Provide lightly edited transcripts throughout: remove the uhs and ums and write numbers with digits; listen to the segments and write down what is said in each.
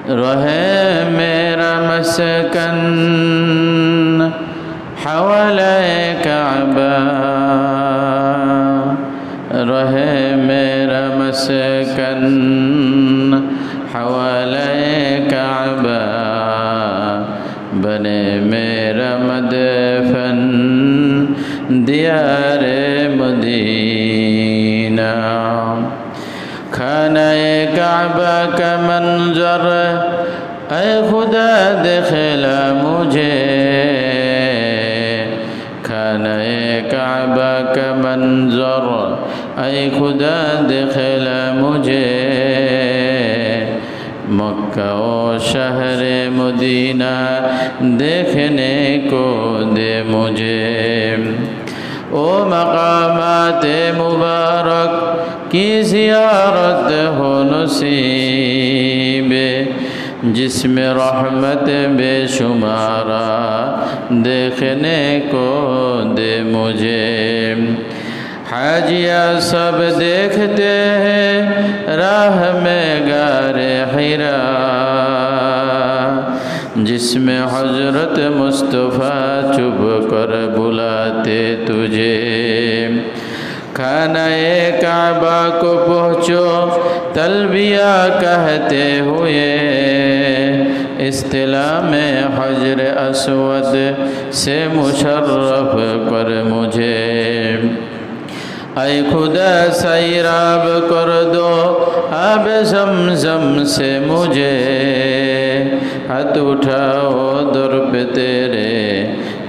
रहे मेरा मस्कन हवाले काबा, रहे मेरा मस्कन हवाले काबा, बने मेरा मदफन दियारे मदीना। खाने काबा का मंजर ऐ खुदा दिखला मुझे, खाने काबा का मंजर ऐ खुदा दिखला मुझे, मक्का और शहर मदीना देखने को दे मुझे। ओ मकामात मुबारक की ज़ियारत हो नसीब, जिसमें रहमत बेशुमारा देखने को दे मुझे। हाजिया सब देखते हैं राह में गारे हिरा, जिसमें हजरत मुस्तफ़ा चुप कर बुलाते तुझे। खाना-ए काबा को पहुँचो तलबिया कहते हुए, इस्तिला में हजर अस्वद से मुशर्रफ कर मुझे। ऐ खुदा सैराब कर दो आब ज़मज़म से मुझे, हाथ उठाओ दर पे तेरे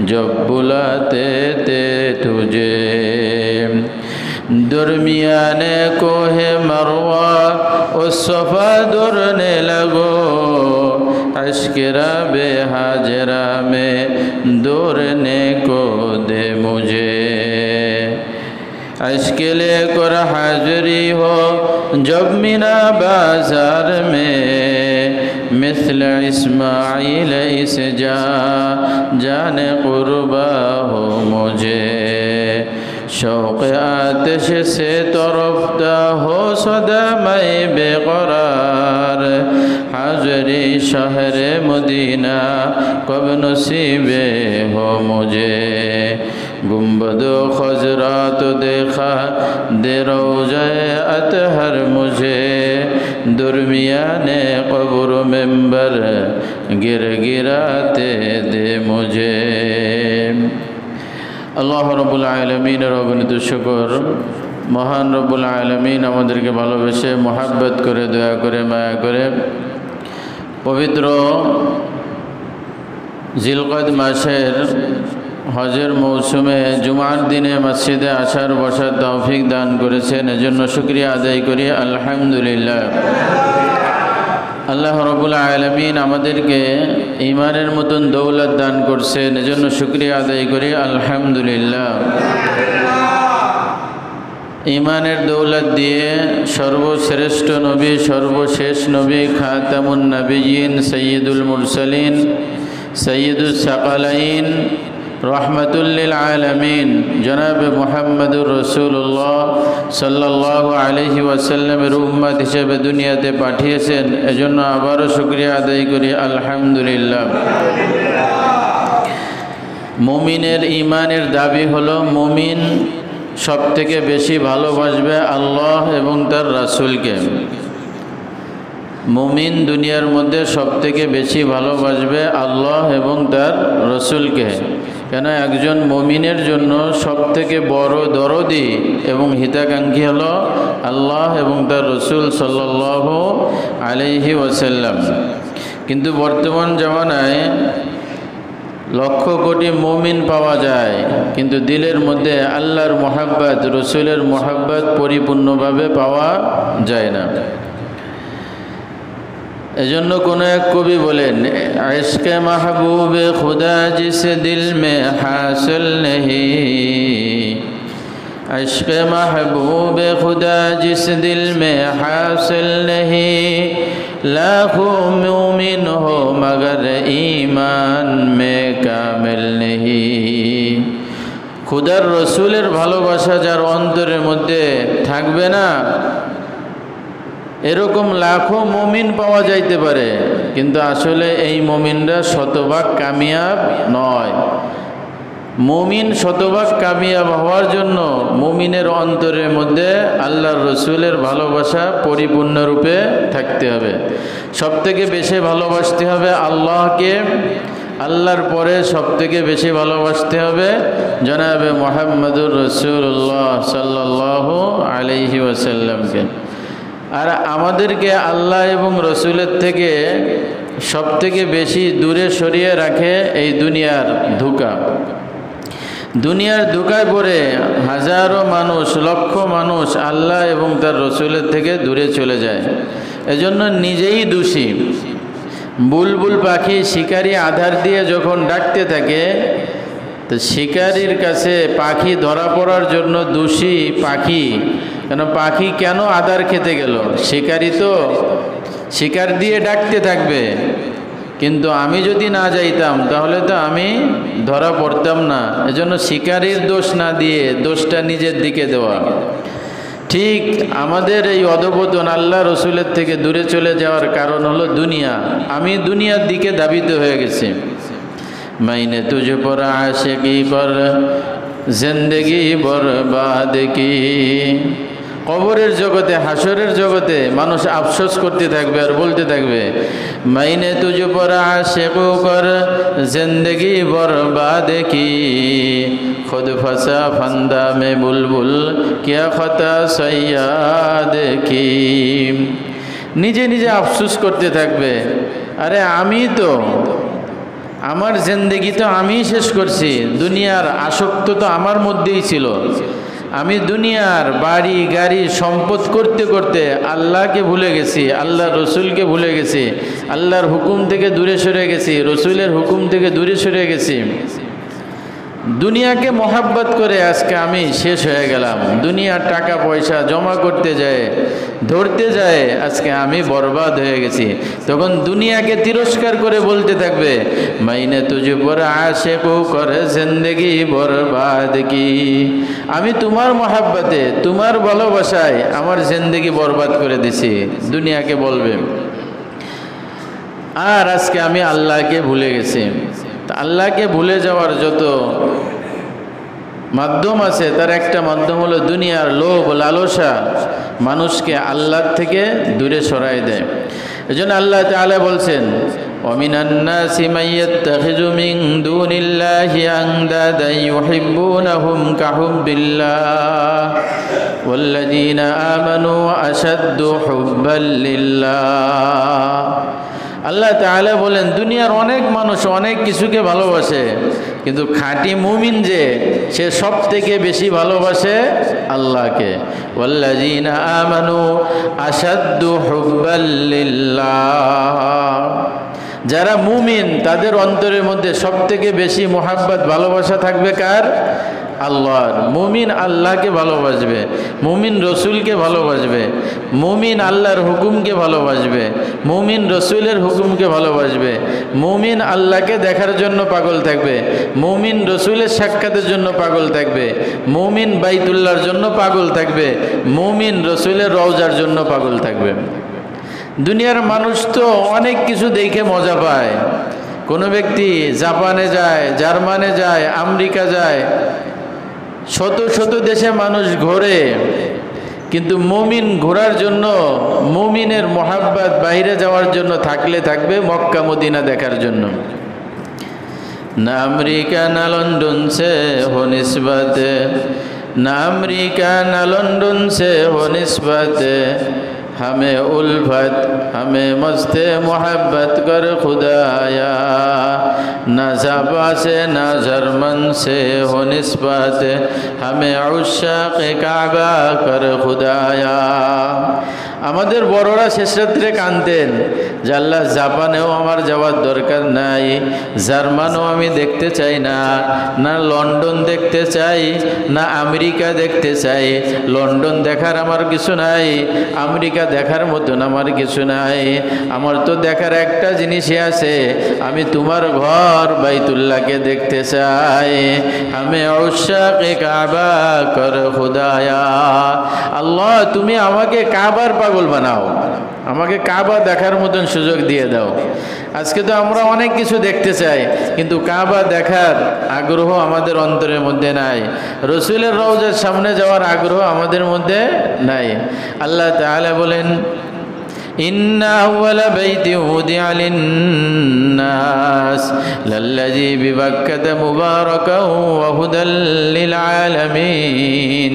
जब बुलाते थे तुझे। दरमियाने कोहे मरवा उस सफ़ा दुरने लगो, अश्किरा बेहाजरा में दौड़ने को दे मुझे। अश्क लेकर हाज़री हो जब मीना बाज़ार में, मिसल इस्माइल इस जाने कुर्बा हो मुझे। शौक़ आतिश से तरफ़ता हो सदा मैं बेक़रार, हाज़री शहर मदीना कब नसीबे हो मुझे। गुंबद खजरा तो देखा दे रोज़े अतहर मुझे, दुर्मियाने क़ब्र मिंबर गिर गिराते दे मुझे। আল্লাহ রব্বুল আলামিনের অগণিত শুকর। মহান রব্বুল আলামিন আমাদেরকে ভালোবেসে মোহাব্বত করে দয়া করে মায়া করে পবিত্র জিলকদ মাসের হজের মৌসুমে জুমার দিনে মসজিদে আসার বসার তৌফিক দান করেছেন, এজন্য শুকরিয়া আদায় করি আলহামদুলিল্লাহ। আল্লাহ রব্বুল আলামিন আমাদেরকে ঈমানের মতন দৌলত দান করছেন, এজন্য শুকরিয়া আদায় করি আলহামদুলিল্লাহ। ঈমানের দৌলত দিয়ে সর্বশ্রেষ্ঠ নবী, সর্বশেষ নবী, খাতামুন নবিয়্যিন, সাইয়্যিদুল মুরসালিন, সৈয়দুস সাকালাইন, রহমাতুল লিল আলামিন জনাব মুহাম্মদুর রাসূলুল্লাহ সাল্লাল্লাহু আলাইহি ওয়াসাল্লামের উম্মত হিসেবে দুনিয়াতে পাঠিয়েছেন, এজন্য আবারও শুকরিয়া আদায় করি আলহামদুলিল্লাহ। মুমিনের ঈমানের দাবি হলো মুমিন সবথেকে বেশি ভালোবাসবে আল্লাহ এবং তার রাসূলকে। মুমিন দুনিয়ার মধ্যে সবথেকে বেশি ভালোবাসবে আল্লাহ এবং তার রসুলকে। কেন? একজন মুমিনের জন্য সবথেকে বড় দরদি এবং হিতাকাঙ্ক্ষী হলো আল্লাহ এবং তার রসুল সাল্লাল্লাহু আলাইহি ওয়াসাল্লাম। কিন্তু বর্তমান জামানায় লক্ষ কোটি মুমিন পাওয়া যায়, কিন্তু দিলের মধ্যে আল্লাহর মোহাব্বত, রসুলের মোহাব্বত পরিপূর্ণভাবে পাওয়া যায় না। এজন্য কোন এক কবি বলেন, ইশকে মাহবুবে খুদা জিস দিল মে হাসিল নেহি, ইশকে মাহবুবে খুদা জিস দিল মে হাসিল নেহি, লাখো মুমিন হো মগর ঈমান মে কামিল নেহি। খুদার রসুলের ভালোবাসা যার অন্তরের মধ্যে থাকবে না, এরকম লাখো মুমিন পাওয়া যাইতে পারে, কিন্তু আসলে এই মুমিনরা শতভাগ কামিয়াব নয়। মুমিন শতভাগ কামিয়াব হওয়ার জন্য মুমিনের অন্তরের মধ্যে আল্লাহর রসুলের ভালোবাসা পরিপূর্ণরূপে থাকতে হবে। সবথেকে বেশি ভালোবাসতে হবে আল্লাহকে, আল্লাহর পরে সবথেকে বেশি ভালোবাসতে হবে জনাবে মুহাম্মদুর রাসূলুল্লাহ সাল্লাল্লাহু আলাইহি ওয়াসাল্লামকে। আর আমাদেরকে আল্লাহ এবং রসুলের থেকে সবথেকে বেশি দূরে সরিয়ে রাখে এই দুনিয়ার ধোঁকা। দুনিয়ার ধোঁকায় পড়ে হাজারো মানুষ, লক্ষ মানুষ আল্লাহ এবং তার রসুলের থেকে দূরে চলে যায়। এজন্য নিজেই দোষী। বুলবুল পাখি শিকারি আধার দিয়ে যখন ডাকতে থাকে, তো শিকারির কাছে পাখি ধরা পড়ার জন্য দোষী পাখি। কেন পাখি কেন আধার খেতে গেল? শিকারি তো শিকার দিয়ে ডাকতে থাকবে, কিন্তু আমি যদি না যাইতাম তাহলে তো আমি ধরা পড়তাম না। এজন্য শিকারির দোষ না দিয়ে দোষটা নিজের দিকে দেওয়া। ঠিক আমাদের এই অধঃপতন আল্লাহ রসুলের থেকে দূরে চলে যাওয়ার কারণ হলো দুনিয়া। আমি দুনিয়ার দিকে ধাবিত হয়ে গেছি। মাইনে তুঝে পর আশিকি পর জিন্দেগি বরবাদ কি। কবরের জগতে, হাসরের জগতে মানুষ আফসোস করতে থাকবে আর বলতে থাকবে, মাইনে তুঝে পর আশিকু কর জিন্দেগি বরবাদ কি। खुद फंसा फंदा में बुलबुल क्या खता सैयाद की। নিজে নিজে আফসোস করতে থাকবে, আরে আমি তো আমার জিন্দেগি তো আমি শেষ করছি, দুনিয়ার আসক্ত তো আমার মধ্যেই ছিল। আমি দুনিয়ার বাড়ি গাড়ি সম্পদ করতে করতে আল্লাহকে ভুলে গেছি, আল্লাহ রসুলকে ভুলে গেছি, আল্লাহর হুকুম থেকে দূরে সরে গেছি, রসুলের হুকুম থেকে দূরে সরে গেছি। দুনিয়াকে মোহাব্বত করে আজকে আমি শেষ হয়ে গেলাম। দুনিয়ার টাকা পয়সা জমা করতে যায়, ধরতে যায়, আজকে আমি বরবাদ হয়ে গেছি। তখন দুনিয়াকে তিরস্কার করে বলতে থাকবে, মাইনে তুঝে পর আশিকু কর জিন্দেগি বরবাদ কি। আমি তোমার মোহাব্বতে, তোমার ভালোবাসায় আমার জিন্দেগি বরবাদ করে দিছি, দুনিয়াকে বলবে। আর আজকে আমি আল্লাহকে ভুলে গেছি। আল্লাহকে ভুলে যাওয়ার যত মাধ্যম আছে তার একটা মাধ্যম হলো দুনিয়ার লোভ লালসা মানুষকে আল্লাহর থেকে দূরে সরাই দেয়। এজন্য আল্লাহ তাআলা বলছেন, ওয়ামিনান নাসি মাইয়াত্তাখিযু মিন দুনিল্লাহি আনদাদা ইউহিব্বুনাহুম কাহুব্বিল্লাহ ওয়াল্লাযীনা আমানু আশাদ্দু হুব্বাল লিল্লাহ। আল্লাহ তাআলা বলেন, দুনিয়ার অনেক মানুষ অনেক কিছুকে ভালোবাসে, কিন্তু খাঁটি মুমিন যে, সে সব থেকে বেশি ভালোবাসে আল্লাহকে। ওয়াল্লাযীনা আমানু আশাদ্দু হুব্বাল লিল্লাহ। যারা মুমিন তাদের অন্তরের মধ্যে সব থেকে বেশি মোহাব্বত ভালোবাসা থাকবে কার? আল্লাহর। মুমিন আল্লাহকে ভালোবাসবে, মুমিন রসুলকে ভালোবাসবে, মুমিন আল্লাহর হুকুমকে ভালোবাসবে, মুমিন রসুলের হুকুমকে ভালোবাসবে, মুমিন আল্লাহকে দেখার জন্য পাগল থাকবে, মুমিন রসুলের সাক্ষাতের জন্য পাগল থাকবে, মুমিন বাইতুল্লাহর জন্য পাগল থাকবে, মুমিন রসুলের রওজার জন্য পাগল থাকবে। দুনিয়ার মানুষ তো অনেক কিছু দেখে মজা পায়। কোনো ব্যক্তি জাপানে যায়, জার্মানে যায়, আমেরিকা যায়, শত শত দেশে মানুষ ঘোরে, কিন্তু মুমিন ঘোরার জন্য, মুমিনের মোহাব্বত বাইরে যাওয়ার জন্য থাকলে থাকবে মক্কা মদিনা দেখার জন্য। না আমেরিকা না লন্ডন সে হো নিসবত, না আমেরিকা না লন্ডন সে হো নিসবত, हमें उल्फत हमें मस्ते मोहब्बत कर खुदाया, न ज़बा से न जर्मन से हो निस्बत, हमें उश्शाक़ काबा कर खुदाया। আমাদের বড়রা শেষ রাত্রে কাঁদতেন যে আল্লাহ, জাপানেও আমার যাওয়ার দরকার নাই, জার্মানও আমি দেখতে চাই না, না লন্ডন দেখতে চাই, না আমেরিকা দেখতে চাই। লন্ডন দেখার আমার কিছু নাই, আমেরিকা দেখার মতন আমার কিছু নাই। আমার তো দেখার একটা জিনিসই আছে, আমি তোমার ঘর বাইতুল্লাহকে দেখতে চাই। আমি উশ্শাকে কাবা কর খুদায়া। আল্লাহ, তুমি আমাকে কাবার পাগল বানাও। আমাকে কাবা দেখার মতন সুযোগ দিয়ে দাও। আজকে তো আমরা অনেক কিছু দেখতে চাই, কিন্তু কাবা দেখার আগ্রহ আমাদের অন্তরের মধ্যে নাই। রসুলের রওজার সামনে যাওয়ার আগ্রহ আমাদের মধ্যে নাই। আল্লাহ তাআলা বলেন, ইন্না আউওয়ালা বাইতি উদিআ লিন-নাস লাল্লাযী বিবাক্কাতা মুবারাকান ওয়া হুদাল লিল আলামিন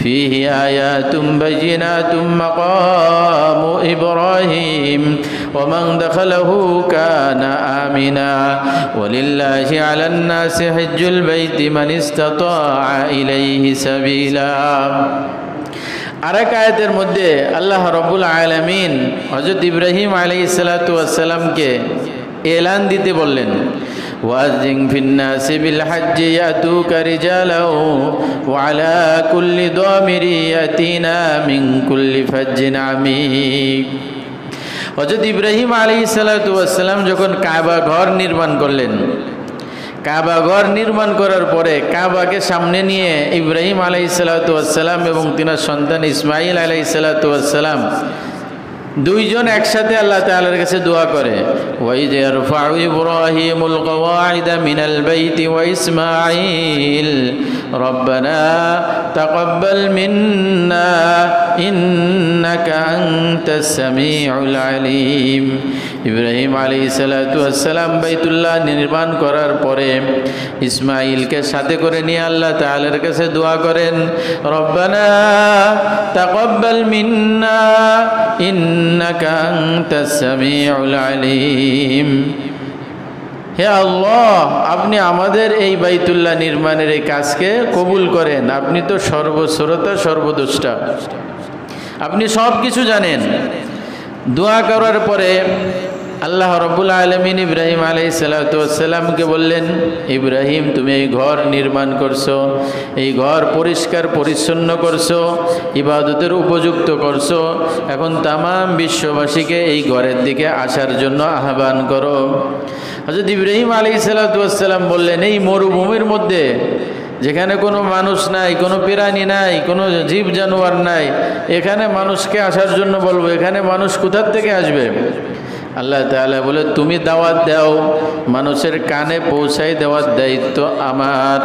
ফীহি আয়াতুম বায়িনাতুম মাকামু ইব্রাহিম ওয়া মান দাখালাহু কানা আমিনা ওয়া লিল্লাহি আলান নাসি হজ্জুল বাইতি মান ইসতাতাআ ইলাইহি সাবিলা। আরেক আয়াতের মধ্যে আল্লাহ রাব্বুল আলামিন হযরত ইব্রাহিম আলাইহিস সালাতু ওয়াস সালামকে এলান দিতে বললেন, ওয়াজিন ফিন-নাসি বিল হজ্জি ইয়াতুকা রিজালাও ওয়া আলা কুল্লি দামিরি ইয়াতিনা মিন কুল্লি ফাজ্জিন আমিক। হযরত ইব্রাহিম আলাইহিস সালাতু ওয়াস সালাম যখন কাবা ঘর নির্মাণ করলেন, কাবা ঘর নির্মাণ করার পরে কাবাকে সামনে নিয়ে ইব্রাহিম আলাইহিসসালাতু ওয়াসসালাম এবং তিনার সন্তান ইসমাইল আলাইহিসসালাতু ওয়াসসালাম দুইজন একসাথে আল্লাহ তাআলার কাছে দোয়া করে, ওয়াইদ ইয়ারফাউ ইব্রাহিমুল কওয়াইদা মিনাল বাইতি ওয়া ইসমাইল রব্বানা তাকাব্বাল মিন্না ইন্নাকা আনতাস সামিউল আলিম। ইব্রাহিম আলাইহিসসালাতু ওয়াসসালাম বাইতুল্লাহ নির্মাণ করার পরে ইসমাইলকে সাথে করে নিয়ে আল্লাহ তাআলার কাছে দোয়া করেন, রব্বানা তাকাব্বাল মিন্না ইন্নাকা আনতাস সামিউল আলিম। হে আল্লাহ, আপনি আমাদের এই বাইতুল্লাহ নির্মাণের এই কাজকে কবুল করেন। আপনি তো সর্বশ্রোতা সর্বদ্রষ্টা, আপনি সব কিছু জানেন। দোয়া করার পরে আল্লাহ রাব্বুল আলামিন ইব্রাহিম আলাইহিসসালাতু ওয়াসসালামকে বললেন, ইব্রাহিম তুমি এই ঘর নির্মাণ করছো, এই ঘর পরিষ্কার পরিচ্ছন্ন করছো, ইবাদতের উপযুক্ত করছো, এখন তামাম বিশ্ববাসীকে এই ঘরের দিকে আসার জন্য আহ্বান করো। হযরত ইব্রাহিম আলাইহিসসালাতু ওয়াসসালাম বললেন, এই মরুভূমির মধ্যে যেখানে কোনো মানুষ নাই, কোনো প্রাণী নাই, কোনো জীব জানোয়ার নাই, এখানে মানুষকে আসার জন্য বলবো, এখানে মানুষ কোথার থেকে আসবে? আল্লাহ তাআলা বলে, তুমি দাওয়াত দাও, মানুষের কানে পৌঁছাই দেওয়ার দায়িত্ব আমার।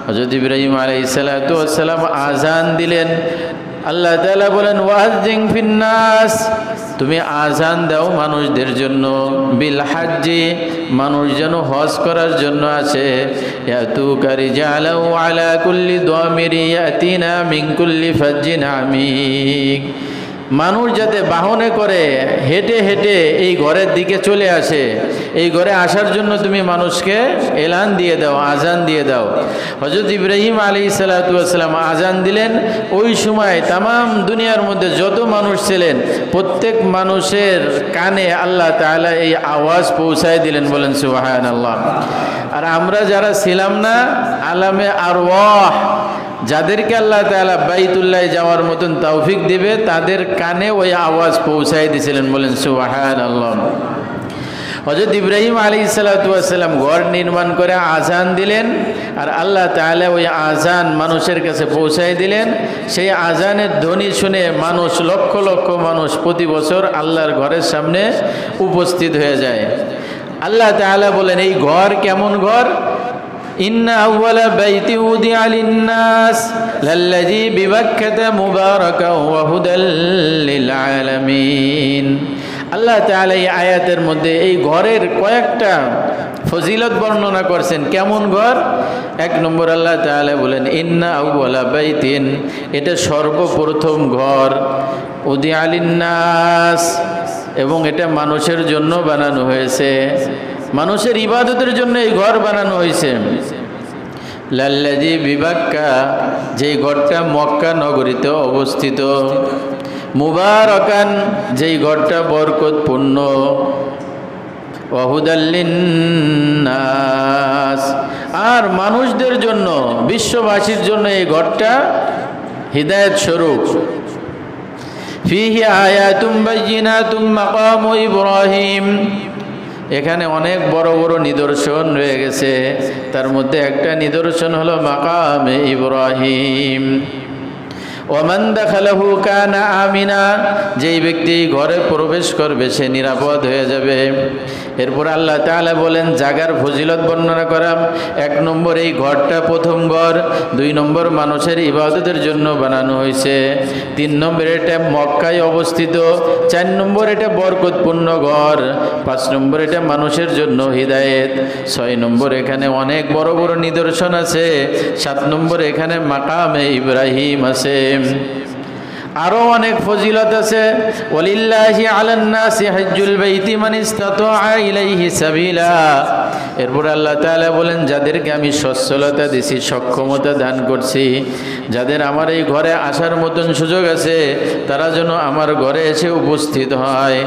হযরত ইব্রাহিম আলাইহিসসালাতু ওয়াসসালাম আযান দিলেন। আল্লাহ তাআলা বলেন, ওয়াজিন ফিন-নাস, তুমি আযান দাও মানুষদের জন্য, বিল হজ্জি, মানুষ যেন হজ করার জন্য আসে, ইয়াতুকা রিজালাও আলা কুল্লি দামিরি ইয়াতিনা মিন কুল্লি ফাজ্জিন আমিক, মানুষ যাতে বাহনে করে হেঁটে হেঁটে এই ঘরের দিকে চলে আসে, এই ঘরে আসার জন্য তুমি মানুষকে এলান দিয়ে দাও, আজান দিয়ে দাও। হযরত ইব্রাহিম আলাইহিসসালাতু ওয়াসসালাম আজান দিলেন। ওই সময় তামাম দুনিয়ার মধ্যে যত মানুষ ছিলেন প্রত্যেক মানুষের কানে আল্লাহ তাআলা এই আওয়াজ পৌঁছায় দিলেন, বলেন সুবহানাল্লাহ। আর আমরা যারা ছিলাম না আলামে আরওয়াহ, যাদেরকে আল্লাহ তাআলা বাইতুল্লাহ যাওয়ার মতন তৌফিক দিবে, তাদের কানে ওই আওয়াজ পৌঁছায় দিয়েছিলেন, বলেন সুবহানাল্লাহ। হযরত ইব্রাহিম আলাইহিসসালাতু ওয়াসসালাম ঘর নির্মাণ করে আযান দিলেন, আর আল্লাহ তাআলা ওই আযান মানুষের কাছে পৌঁছায় দিলেন। সেই আযানের ধ্বনি শুনে মানুষ, লক্ষ লক্ষ মানুষ প্রতি বছর আল্লাহর ঘরের সামনে উপস্থিত হয়ে যায়। আল্লাহ তাআলা বলেন, এই ঘর কেমন ঘর? ইন্না আউওয়ালা বাইতি উদিআ লিন-নাস লাল্লাযী বিবাক্কাতা মুবারাকান ওয়া হুদাল লিল আলামিন। আল্লাহ তাআলা এই আয়াতের মধ্যে এই ঘরের কয়েকটা ফজিলত বর্ণনা করছেন। কেমন ঘর? এক নম্বর আল্লাহ তাআলা বলেন, ইন্না আউওয়ালা বাইতিন, এটা সর্বপ্রথম ঘর, উদিআ লিন-নাস, এবং এটা মানুষের জন্য বানানো হয়েছে, মানুষের ইবাদতের জন্য এই ঘর বানানো হয়েছে। লাল্লাযী বিবাক্কা, যেই ঘরটা মক্কা নগরীতে অবস্থিত, মুবারাকান, যেই ঘরটা বরকতপূর্ণ, ওয়া হুদাল লিন-নাস, আর মানুষদের জন্য, বিশ্ববাসীর জন্য এই ঘরটা হিদায়াত স্বরূপ। ফীহি আয়াতুম বায়িনাতুম মাকামু ইব্রাহিম, এখানে অনেক বড় বড় নিদর্শন রয়ে গেছে, তার মধ্যে একটা নিদর্শন হলো মাকামে ইব্রাহিম। ওমান দাখালাহু কানা আমিনা, যেই ব্যক্তি ঘরে প্রবেশ করবে সে নিরাপদ হয়ে যাবে। এরপর আল্লাহ তাআলা বলেন জাগার ফজিলত বর্ণনা করা। 1 নম্বর, এই ঘরটা প্রথম ঘর। 2 নম্বর, মানুষের ইবাদতের জন্য বানানো হয়েছে। 3 নম্বর, এটা মক্কায় অবস্থিত। 4 নম্বর, এটা বরকতপূর্ণ ঘর। 5 নম্বর, এটা মানুষের জন্য হিদায়েত। 6 নম্বর, এখানে অনেক বড় বড় নিদর্শন আছে। 7 নম্বর, এখানে মাকামে ইব্রাহিম আছে। আরো অনেক ফজিলত আছে। ওয়ালিল্লাহি আলান নাসি হজ্জুল বাইতি মান ইসতাতাআ ইলাইহি সাবিলা। এরপর আল্লাহ তাআলা বলেন যাদেরকে আমি সচ্ছলতা দিছি, সক্ষমতা দান করছি, যাদের আমার এই ঘরে আসার মতন সুযোগ আছে, তারা যেন আমার ঘরে এসে উপস্থিত হয়।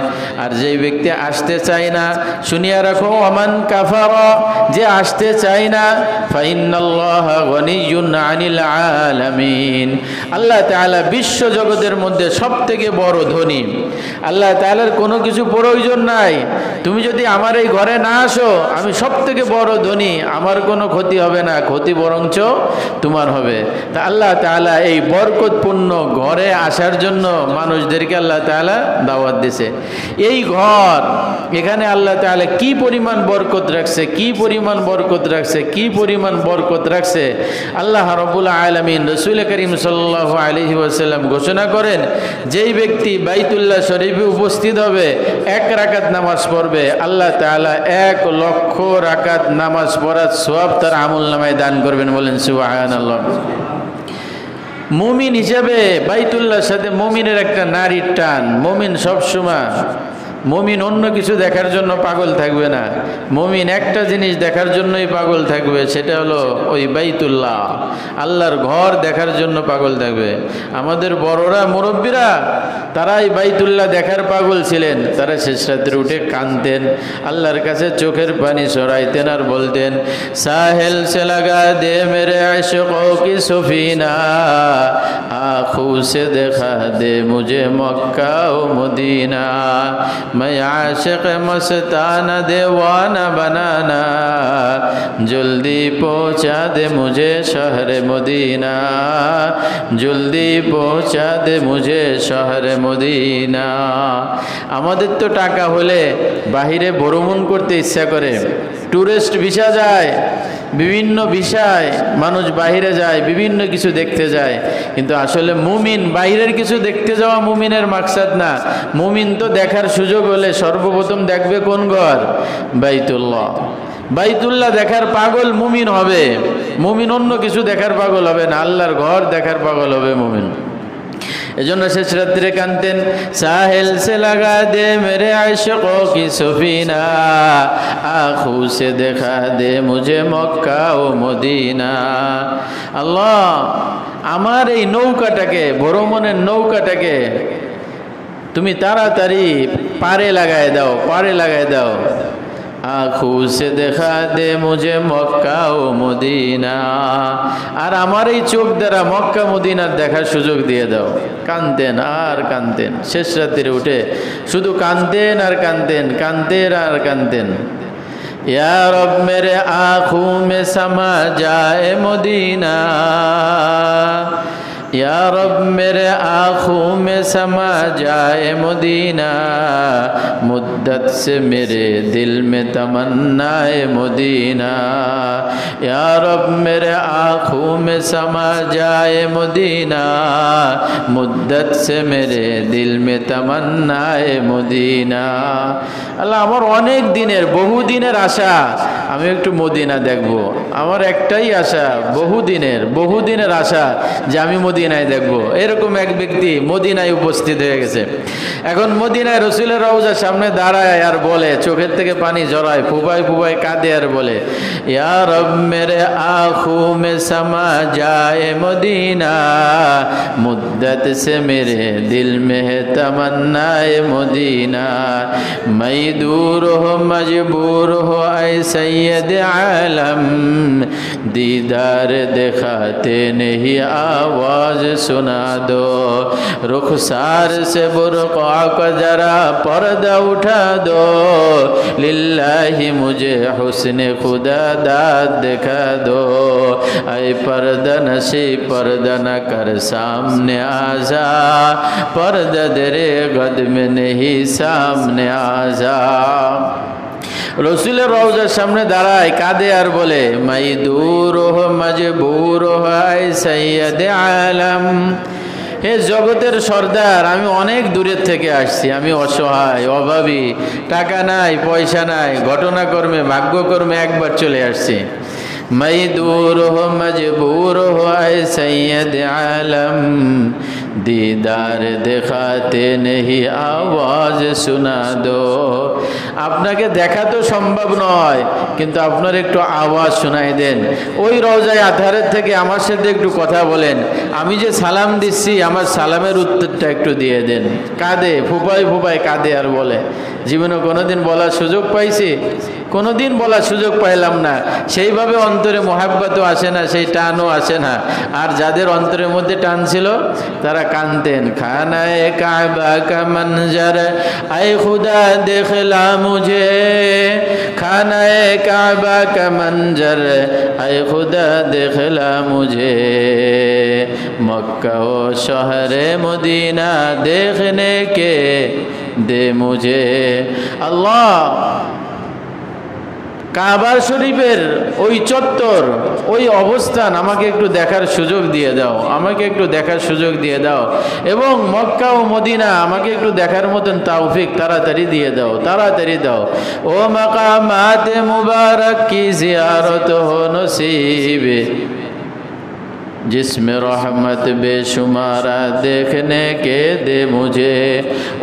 আর যেই ব্যক্তি আসতে চায় না, শুনিয়া রাখো, ওমান কাফারা, যে আসতে চায় না, ফাইন্নাল্লাহা গনিয়্যুন আনিল আলামিন, আল্লাহ তাআলা বিশ্ব জগতের মধ্যে সবথেকে বড় ধনী। আল্লাহ তাআলার কোনো কিছু প্রয়োজন নাই। তুমি যদি আমার এই ঘরে না আসো, আমি সবথেকে বড় ধনী, আমার কোনো ক্ষতি হবে না, ক্ষতি বরঞ্চ তোমার হবে। তা আল্লাহ তাআলা এই বরকতপূর্ণ ঘরে আসার জন্য মানুষদেরকে আল্লাহ তাআলা দাওয়াত দিয়েছে। এই ঘর, এখানে আল্লাহ তাআলা কি পরিমাণ বরকত রাখছে, কি পরিমাণ বরকত রাখছে, কি পরিমাণ বরকত রাখছে। আল্লাহ রাব্বুল আলামিন রাসূল করিম সাল্লাল্লাহু আলাইহি ওয়াসাল্লাম ঘোষণা করেন, যেই ব্যক্তি বাইতুল্লাহ শরীফে উপস্থিত হবে, 1 রাকাত নামাজ পড়বে, আল্লাহ তাআলা 1 লক্ষ রাকাত নামাজ পড়ার সওয়াব তার আমলনামায় দান করবেন। বলেন সুবহানাল্লাহ। মুমিন হিসেবে বাইতুল্লাহর সাথে মুমিনের একটা নারীর টান। মুমিন সবসময়, মুমিন অন্য কিছু দেখার জন্য পাগল থাকবে না। মুমিন একটা জিনিস দেখার জন্যই পাগল থাকবে, সেটা হলো ওই বাইতুল্লাহ, আল্লাহর ঘর দেখার জন্য পাগল থাকবে। আমাদের বড়রা, মুরব্বীরা, তারাই বাইতুল্লাহ দেখার পাগল ছিলেন। তারা শেষ রাত্রে উঠে কাঁদতেন, আল্লাহর কাছে চোখের পানি সরাইতেন আর বলতেন, সাহেল সে লাগা দে মেরে আশিকো কি সফিনা, আঁখু সে দেখা দে মুঝে মক্কা ও মদিনা, मैं आशिक मस्ताना दीवाना बनाना, जल्दी पहुँचा दे मुझे शहर मदीना, जल्दी पहुँचा दे मुझे शहर मदीना। আমাদের তো টাকা হলে বাহিরে ভ্রমণ করতে ইচ্ছা করে, টুরিস্ট ভিসা যায়, বিভিন্ন ভিসায় মানুষ বাইরে যায়, বিভিন্ন কিছু দেখতে যায়। কিন্তু আসলে মুমিন বাইরের কিছু দেখতে যাওয়া মুমিনের মাকসাদ না। মুমিন তো দেখার সুযোগ হলে সর্বপ্রথম দেখবে কোন ঘর? বাইতুল্লাহ। বাইতুল্লাহ দেখার পাগল মুমিন হবে। মুমিন অন্য কিছু দেখার পাগল হবে না, আল্লাহর ঘর দেখার পাগল হবে মুমিন। এজন্য শেষ রাত্রে কানতেন, সাহেল সে লাগা দে মেরে আশিকো কি সফিনা, আঁখু সে দেখা দে মুঝে মক্কা ও মদিনা। আল্লাহ, আমার এই নৌকাটাকে, ভ্রমণের নৌকাটাকে তুমি তাড়াতাড়ি পারে লাগায় দাও, পারে লাগায় দাও। আঁখু সে দেখা দে মুঝে মক্কা ও মদিনা, আর আমার এই চোখ দ্বারা মক্কা মদিনার দেখার সুযোগ দিয়ে দাও। কানতেন আর কানতেন, শেষ রাত্রে উঠে শুধু কানতেন আর কানতেন, কানতেন আর কানতেন। ইয়া রব মেরে আঁখু মে সমা যায় মদিনা, या रब मेरे आँखों में समा जाए मदीना, मुद्दत से मेरे दिल में तमन्नाए मदीना, या रब मेरे आँखों में समा जाए मदीना, मुद्दत से मेरे दिल में तमन्नाए मदीना। আল্লাহ, আমার অনেক দিনের, বহু দিনের আশা আমি একটু মদিনা দেখব। আমার একটাই আশা, বহু দিনের আশা যে আমি মদিনায় দেখব। এরকম এক ব্যক্তি মদিনায় উপস্থিত হয়ে গেছে। এখন মদিনায় রসুলের রওজার সামনে দাঁড়ায় আর বলে, চোখের থেকে পানি ঝরায়, ফুবাই ফুবাই কাঁদে আর বলে, ইয়া রব মেরে আঁখু মে সমা যায় মদিনা, মুদ্দত সে মেরে দিল মে হে তমন্নায়ে মদিনা, मैं दूर हो मजबूर हो ऐ सैयद आलम, दीदार दिखाते नहीं आवाज़ सुना दो, रुखसार से बुरक़ा का जरा पर्दा उठा दो, लिल्लाह इलाही मुझे हुस्न खुदा दाद दिखा दो, ऐ पर्दा नशी पर्दा न कर सामने आजा, पर्दा तेरे गद में नहीं सामने आजा। রসুলের রওজার সামনে দাঁড়ায়, কাঁদে আর বলে মাই দূর হো মজবুর হয় সৈয়দ আলম, হে জগতের সর্দার, আমি অনেক দূরের থেকে আসছি, আমি অসহায় অভাবী, টাকা নাই পয়সা নাই, ঘটনাকর্মে ভাগ্যকর্মে একবার চলে আসছি। मैं दूर हो मजबूर हो ऐ सैयद आलम, दीदार दिखाते नहीं आवाज सुना दो। আপনাকে দেখা তো সম্ভব নয়, কিন্তু আপনার একটু আওয়াজ শোনাই দেন। ওই রওজায় আধারের থেকে আমার সাথে একটু কথা বলেন, আমি যে সালাম দিচ্ছি আমার সালামের উত্তরটা একটু দিয়ে দেন। কাঁদে, ফুপাই ফুপাই কাঁদে আর বলে, জীবনে কোনোদিন বলার সুযোগ পাইছি? কোনোদিন বলার সুযোগ পাইলাম না। সেইভাবে অন্তরে মোহাব্বতও আসে না, সেই টানও আসে না। আর যাদের অন্তরের মধ্যে টান ছিল তারা কাঁদতেন। খানায়ে কাবা কা মঞ্জর আয়ে খুদা দেখলা মুঝে, খানায়ে কাবা কা মঞ্জর আয়ে খুদা দেখলা মুঝে, মক্কা ও শহরে মদিনা দেখনে কে দে মুঝে। আল্লাহ, কাবার শরীফের ওই চত্বর, ওই অবস্থান আমাকে একটু দেখার সুযোগ দিয়ে দাও, আমাকে একটু দেখার সুযোগ দিয়ে দাও, এবং মক্কা ও মদিনা আমাকে একটু দেখার মতন তৌফিক তাড়াতাড়ি দিয়ে দাও, তাড়াতাড়ি দাও। ও মাকামাত মুবারক কি জিয়ারত হো নসিব, जिसमें रहमत बेशुमारा देखने के दे मुझे।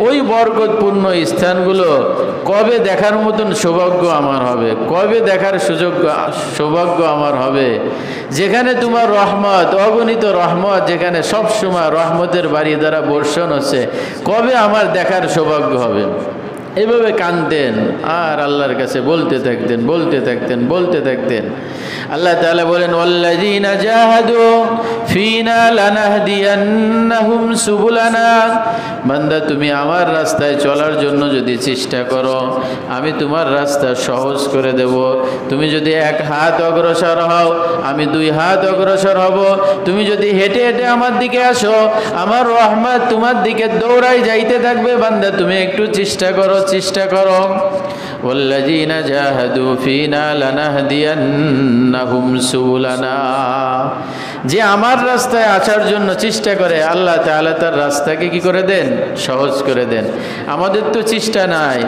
ওই বরকতপূর্ণ স্থানগুলো কবে দেখার মতন সৌভাগ্য আমার হবে, কবে দেখার সৌভাগ্য আমার হবে, যেখানে তোমার রহমত, অগণিত রহমত, যেখানে সব সময় রহমতের বাড়ি দ্বারা বর্ষণ হচ্ছে, কবে আমার দেখার সৌভাগ্য হবে। এভাবে কাঁদতেন আর আল্লাহর কাছে বলতে থাকতেন, বলতে থাকতেন, বলতে থাকতেন। আল্লাহ তাআলা বলেন, ওয়াল্লাযীনা জাহাদু ফীনা লানাহদিয়ান্নাহুম সুবুলানা, বান্দা তুমি আমার রাস্তায় চলার জন্য যদি চেষ্টা করো, আমি তোমার রাস্তা সহজ করে দেব। তুমি যদি এক হাত অগ্রসর হও, আমি দুই হাত অগ্রসর হব। তুমি যদি হেঁটে হেঁটে আমার দিকে আসো, আমার রহমত তোমার দিকে দৌড়াই যাইতে থাকবে। বান্দা তুমি একটু চেষ্টা করো, চেষ্টা করো। ওয়াল্লাযীনা জাহাদু ফীনা লানাহদিয়ান্নাহুম সুবুলানা, যে আমার রাস্তায় আসার জন্য চেষ্টা করে, আল্লাহ তাআলা তার রাস্তাকে কি করে দেন? সহজ করে দেন। আমাদের তো চেষ্টা নাই,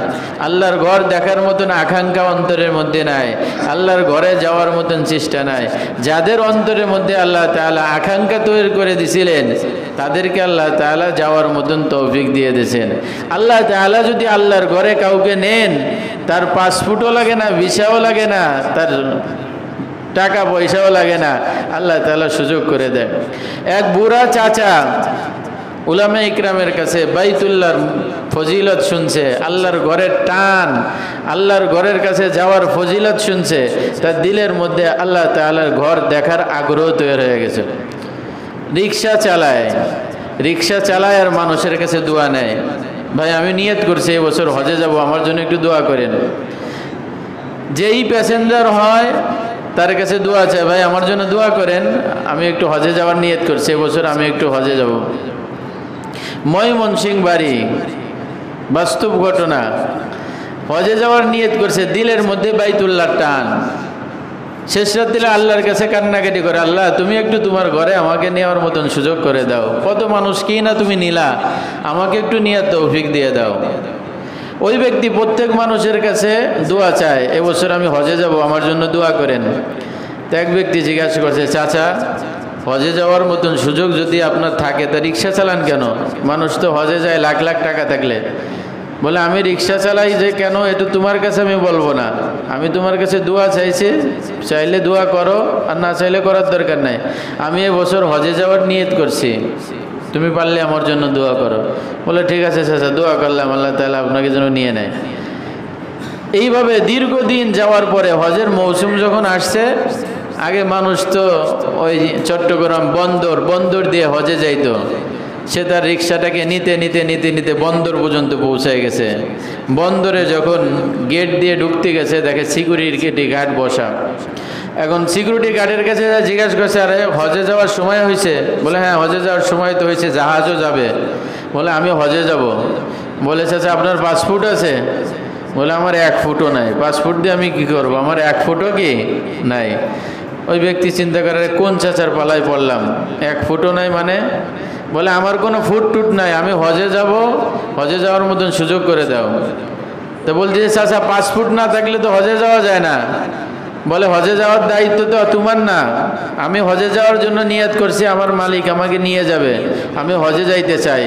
আল্লাহর ঘর দেখার মতন আকাঙ্ক্ষা অন্তরের মধ্যে নাই, আল্লাহর ঘরে যাওয়ার মতন চেষ্টা নাই। যাদের অন্তরের মধ্যে আল্লাহ তাআলা আকাঙ্ক্ষা তৈরি করে দিয়েছিলেন, তাদেরকে আল্লাহ তাআলা যাওয়ার মতন তৌফিক দিয়ে দিয়েছেন। আল্লাহ তাআলা যদি আল্লাহর ঘরে কাউকে নেন, তার পাসপোর্টও লাগে না, ভিসাও লাগে না, তার টাকা পয়সাও লাগে না, আল্লাহ তাআলা সুযোগ করে দেন। এক বুড়া চাচা উলামা ইকরামের কাছে বাইতুল্লাহর ফজিলত শুনছে, আল্লাহর ঘরের টান, আল্লাহর ঘরের কাছে যাওয়ার ফজিলত শুনছে, তার দিলের মধ্যে আল্লাহ তাআলার ঘর দেখার আগ্রহ তৈরি হয়ে গেছে। রিক্সা চালায়, রিক্সা চালায় আর মানুষের কাছে দোয়া নেয়, ভাই আমি নিয়ত করছি এবছর হজে যাব, আমার জন্য একটু দোয়া করেন। যেই প্যাসেঞ্জার হয় তার কাছে দোয়া চায়, ভাই আমার জন্য দোয়া করেন, আমি একটু হজে যাওয়ার নিয়ত করছি এবছর, আমি একটু হজে যাব। ময়মনসিংহ বাড়ি, বাস্তব ঘটনা, হজে যাওয়ার নিয়ত করছে, দিলের মধ্যে বাইতুল্লাহর টান। শেষ রাত্রে আল্লাহর কাছে কান্নাকাটি করে, আল্লাহ তুমি একটু তোমার ঘরে আমাকে নেওয়ার মতন সুযোগ করে দাও। কত মানুষ কি না তুমি নিলা, আমাকে একটু নিয়ে তৌফিক দিয়ে দাও। ওই ব্যক্তি প্রত্যেক মানুষের কাছে দোয়া চায়, এবছর আমি হজে যাব, আমার জন্য দোয়া করেন। তো এক ব্যক্তি জিজ্ঞাসা করছে, চাচা হজে যাওয়ার মতন সুযোগ যদি আপনার থাকে তা রিক্সা চালান কেন? মানুষ তো হজে যায় লাখ লাখ টাকা থাকলে। বলে আমি রিক্সা চালাই যে কেন, এটা তোমার কাছে আমি বলবো না, আমি তোমার কাছে দোয়া চাইছি, চাইলে দোয়া করো আর না চাইলে করার দরকার নাই। আমি এবছর হজে যাওয়ার নিয়ত করছি, তুমি পারলে আমার জন্য দোয়া করো। বলে ঠিক আছে চাচা, দোয়া করলাম, আল্লাহ তাআলা আপনাকে যেন নিয়ে নেয়। এইভাবে দীর্ঘদিন যাওয়ার পরে হজের মৌসুম যখন আসছে, আগে মানুষ তো ওই চট্টগ্রাম বন্দর দিয়ে হজে যাইতো, সে তার রিক্সাটাকে নিতে নিতে নিতে নিতে বন্দর পর্যন্ত পৌঁছায় গেছে। বন্দরে যখন গেট দিয়ে ঢুকতে গেছে দেখে সিকিউরিটি গার্ড বসা। এখন সিকিউরিটি গার্ডের কাছে জিজ্ঞাসা করছে, আরে হজে যাওয়ার সময় হয়েছে? বলে হ্যাঁ, হজে যাওয়ার সময় তো হয়েছে, জাহাজও যাবে। বলে আমি হজে যাব। বলে চাচা আপনার পাসপোর্ট আছে? বলে আমার 1 ফুটও নাই, পাসপোর্ট দিয়ে আমি কি করব, আমার 1 ফুটও কি নাই। ওই ব্যক্তি চিন্তা করে কোন চাচার পালায় পড়লাম, 1 ফুটও নাই মানে? বলে আমার কোনো ফুট টুট নাই, আমি হজে যাব, হজে যাওয়ার মতন সুযোগ করে দাও। তো বলছে চাচা পাসপোর্ট না থাকলে তো হজে যাওয়া যায় না। বলে হজে যাওয়ার দায়িত্ব তো তোমার না, আমি হজে যাওয়ার জন্য নিয়ত করছি, আমার মালিক আমাকে নিয়ে যাবে, আমি হজে যাইতে চাই।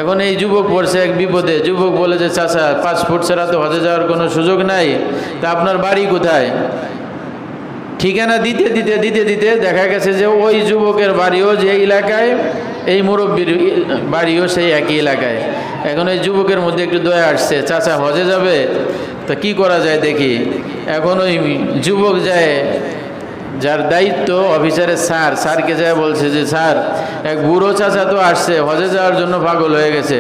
এখন এই যুবক পড়ছে এক বিপদে। যুবক বলে যে চাচা পাসপোর্ট ছাড়া তো হজে যাওয়ার কোনো সুযোগ নাই, তা আপনার বাড়ি কোথায়? ঠিকানা দিতে দিতে দিতে দিতে দেখা গেছে যে ওই যুবকের বাড়িও যে এলাকায়, এই মুরব্বীর বাড়িও সেই একই এলাকায়। এখন এই যুবকের মধ্যে একটু দয়া আসছে, চাচা হজে যাবে, তা কি করা যায় দেখি। এখন ওই যুবক যায়, যার দায়িত্ব অফিসারের স্যারকে যায় বলছে যে স্যার, এক বুড়ো চাচা তো আসছে, হজে যাওয়ার জন্য পাগল হয়ে গেছে,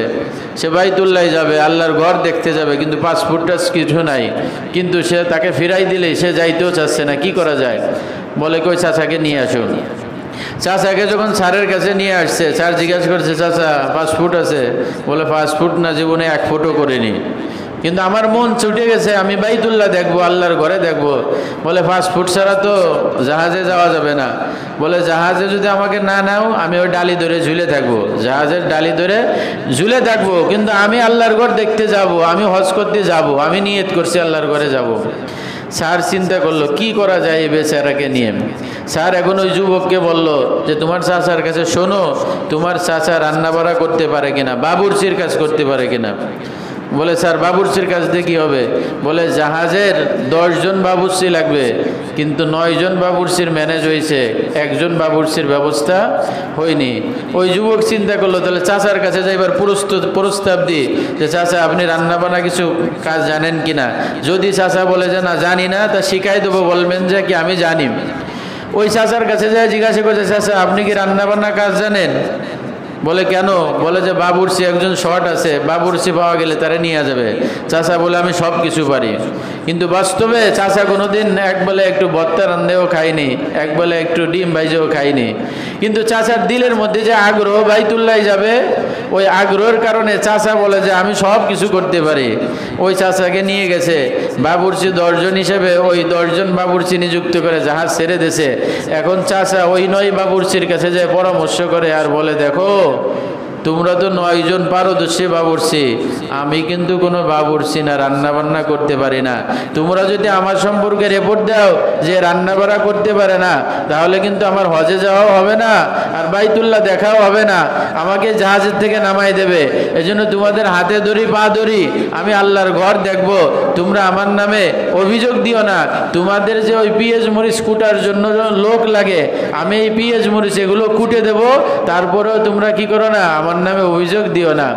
সে বাইতুল্লাহ যাবে, আল্লাহর ঘর দেখতে যাবে, কিন্তু পাসপোর্টটা কিছু নাই, কিন্তু সে তাকে ফিরাই দিলে সে যাইতেও চাচ্ছে না, কি করা যায়? বলে কই চাচাকে নিয়ে আসুন। চাচাকে যখন স্যারের কাছে নিয়ে আসছে, স্যার জিজ্ঞাসা করছে চাচা পাসপোর্ট আছে? বলে পাসপোর্ট না, জীবনে 1 ফুটও করিনি, কিন্তু আমার মন ছুটে গেছে, আমি বাইতুল্লাহ দেখবো, আল্লাহর ঘরে দেখবো। বলে পাসপোর্ট ছাড়া তো জাহাজে যাওয়া যাবে না। বলে জাহাজে যদি আমাকে না নাও, আমি ওই ডালি ধরে ঝুলে থাকবো, জাহাজের ডালি ধরে ঝুলে থাকবো, কিন্তু আমি আল্লাহর ঘর দেখতে যাব, আমি হজ করতে যাব, আমি নিয়ত করছি আল্লাহর ঘরে যাব। স্যার চিন্তা করলো কি করা যায় এই বেচারাকে নিয়ে। স্যার এখন ওই যুবককে বলল যে তোমার চাচার কাছে শোনো, তোমার চাচা রান্না বাড়া করতে পারে কিনা, বাবুর্চির কাজ করতে পারে কিনা। বলে স্যার বাবুর্চির কাজ দিয়ে কী হবে? বলে জাহাজের 10 জন বাবুর্চি লাগবে, কিন্তু 9 জন বাবুর্চির ম্যানেজ হয়েছে, 1 জন বাবুর্চির ব্যবস্থা হয়নি। ওই যুবক চিন্তা করলো তাহলে চাচার কাছে যাইবার প্রস্তাব দিই যে চাচা আপনি রান্না বান্না কিছু কাজ জানেন কিনা। যদি চাচা বলে যে না জানি না, তা শিখাই দেবো, বলবেন যে কি আমি জানি। ওই চাচার কাছে যায় জিজ্ঞাসা করছে চাচা আপনি কি রান্না বান্না কাজ জানেন? বলে কেন? বলে যে বাবুর্চি একজন শর্ট আছে, বাবুর্চি পাওয়া গেলে তারা নিয়ে যাবে। চাচা বলে আমি সব কিছু পারি, কিন্তু বাস্তবে চাচা কোনোদিন একবেলা একটু ভর্তা রান্নাও খায়নি, একবেলা একটু ডিম ভাইজেও খায়নি, কিন্তু চাচার দিলের মধ্যে যে আগ্রহ বাইতুল্লাহ যাবে, ওই আগ্রহের কারণে চাচা বলে যে আমি সব কিছু করতে পারি। ওই চাচাকে নিয়ে গেছে, বাবুর্চি 10 জন হিসেবে ওই 10 জন বাবুর্চি নিযুক্ত করে জাহাজ ছেড়ে দিয়েছে। এখন চাচা ওই 9 বাবুর্চির কাছে যায় পরামর্শ করে আর বলে দেখো তোমরা তো 9 জন পারদর্শী বাবুর্চি, আমি কিন্তু কোনো বাবুর্চি না, রান্না বান্না করতে পারি না। তোমরা যদি আমার সম্পর্কে রিপোর্ট দাও যে রান্না বান্না করতে পারে না, তাহলে কিন্তু আমার হজে যাওয়াও হবে না, আর বাইতুল্লাহ দেখাও হবে না, আমাকে জাহাজের থেকে নামাই দেবে। এজন্য তোমাদের হাতে ধরি পা ধরি, আমি আল্লাহর ঘর দেখব, তোমরা আমার নামে অভিযোগ দিও না। তোমাদের যে ওই পিএজ মরিচ কুটার জন্য লোক লাগে, আমি এই পিএজ মরিচ এগুলো কুটে দেব, তারপরেও তোমরা কি করো না, আমার নামে অভিযোগ দিও না।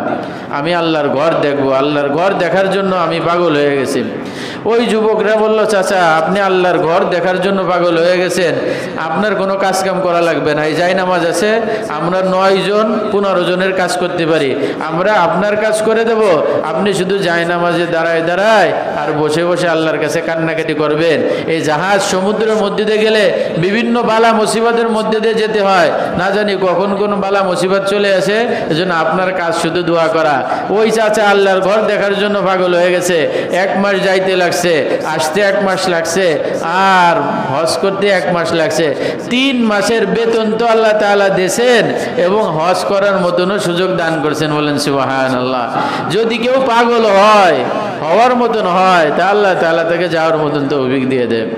আমি আল্লাহর ঘর দেখব, আল্লাহর ঘর দেখার জন্য আমি পাগল হয়ে গেছি। ওই যুবকরা বলল চাচা আপনি আল্লাহর ঘর দেখার জন্য পাগল হয়ে গেছেন, আপনার কোনো কাজ কাম করা লাগবে না, এই যাই নামাজ আছে, আমরা 9 জন 15 জনের কাজ করতে পারি, আমরা আপনার কাজ করে দেব, আপনি শুধু যাই নামাজে দাঁড়ায় দাঁড়ায় আর বসে বসে আল্লাহর কাছে কান্নাকাটি করবেন। এই জাহাজ সমুদ্রের মধ্যে দিয়ে গেলে বিভিন্ন বালা মুসিবতের মধ্যে দিয়ে যেতে হয়, না জানি কখন কোন বালা মুসিবত চলে আসে, এজন্য আপনার কাজ শুধু দোয়া করা। ওই চাচা আল্লাহর ঘর দেখার জন্য পাগল হয়ে গেছে, 1 মাস যাইতে লাগছে, আসতে 1 মাস লাগছে, আর হজ করতে 1 মাস লাগছে। 3 মাসের বেতন তো আল্লাহ তাআলা দিয়েছেন এবং হজ করার মতনও সুযোগ দান করেছেন, বলেন সুবহানাল্লাহ। যদি কেউ পাগল হয়, হওয়ার মতন হয়, তা আল্লাহ তাআলা তাকে যাওয়ার মতন তৌফিক দিয়ে দেন।